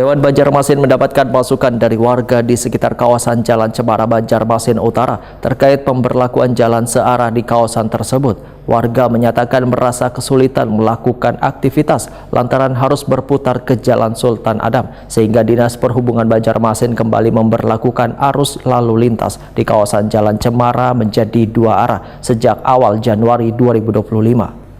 Dewan Banjarmasin mendapatkan masukan dari warga di sekitar kawasan Jalan Cemara, Banjarmasin Utara terkait pemberlakuan jalan searah di kawasan tersebut. Warga menyatakan merasa kesulitan melakukan aktivitas lantaran harus berputar ke Jalan Sultan Adam, sehingga Dinas Perhubungan Banjarmasin kembali memberlakukan arus lalu lintas di kawasan Jalan Cemara menjadi dua arah sejak awal Januari 2025.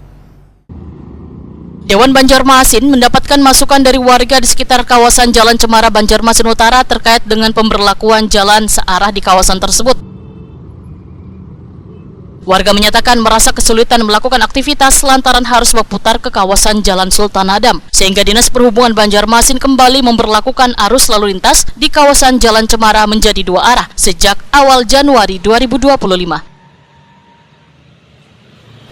Dewan Banjarmasin mendapatkan masukan dari warga di sekitar kawasan Jalan Cemara, Banjarmasin Utara terkait dengan pemberlakuan jalan searah di kawasan tersebut. Warga menyatakan merasa kesulitan melakukan aktivitas lantaran harus berputar ke kawasan Jalan Sultan Adam, sehingga Dinas Perhubungan Banjarmasin kembali memberlakukan arus lalu lintas di kawasan Jalan Cemara menjadi dua arah sejak awal Januari 2025.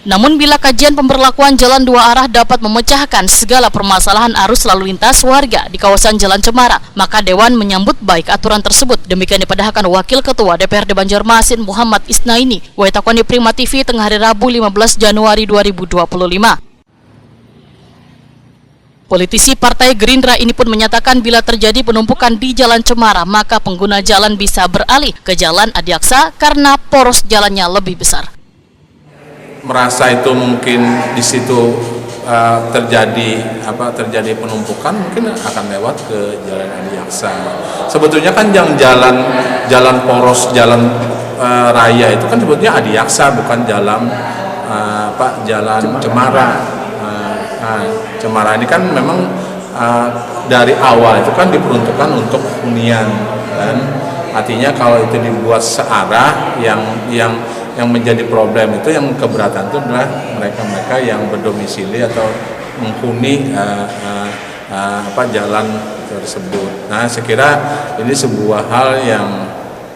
Namun bila kajian pemberlakuan jalan dua arah dapat memecahkan segala permasalahan arus lalu lintas warga di kawasan Jalan Cemara, maka Dewan menyambut baik aturan tersebut. Demikian dipadahkan Wakil Ketua DPRD Banjarmasin Muhammad Isnaini, Waitakoni Prima TV tengah hari Rabu 15 Januari 2025. Politisi Partai Gerindra ini pun menyatakan bila terjadi penumpukan di Jalan Cemara, maka pengguna jalan bisa beralih ke Jalan Adiaksa karena poros jalannya lebih besar. Merasa itu mungkin di situ terjadi penumpukan, mungkin akan lewat ke Jalan Adiaksa. Sebetulnya kan yang jalan poros, jalan raya itu kan sebetulnya Adiaksa, bukan jalan Cemara. Cemara ini kan memang dari awal itu kan diperuntukkan untuk hunian, dan artinya kalau itu dibuat searah, yang menjadi problem itu, yang keberatan itu adalah mereka yang berdomisili atau menghuni jalan tersebut. Nah, saya kira ini sebuah hal yang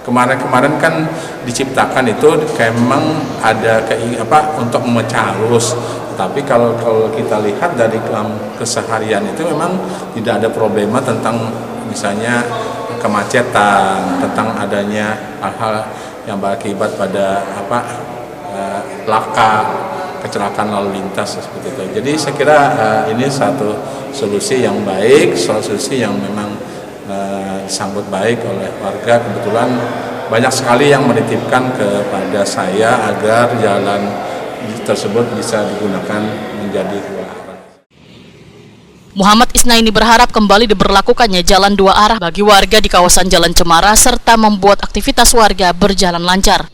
kemarin kan diciptakan itu kayak memang ada untuk memecah arus. Tapi kalau kita lihat dari keseharian itu memang tidak ada problema tentang misalnya kemacetan, tentang adanya hal-hal yang berakibat pada laka, kecelakaan lalu lintas seperti itu. Jadi saya kira ini satu solusi yang baik, solusi yang memang disambut baik oleh warga. Kebetulan banyak sekali yang menitipkan kepada saya agar jalan tersebut bisa digunakan menjadi dua arah. Muhammad Isnaini berharap kembali diberlakukannya jalan dua arah bagi warga di kawasan Jalan Cemara serta membuat aktivitas warga berjalan lancar.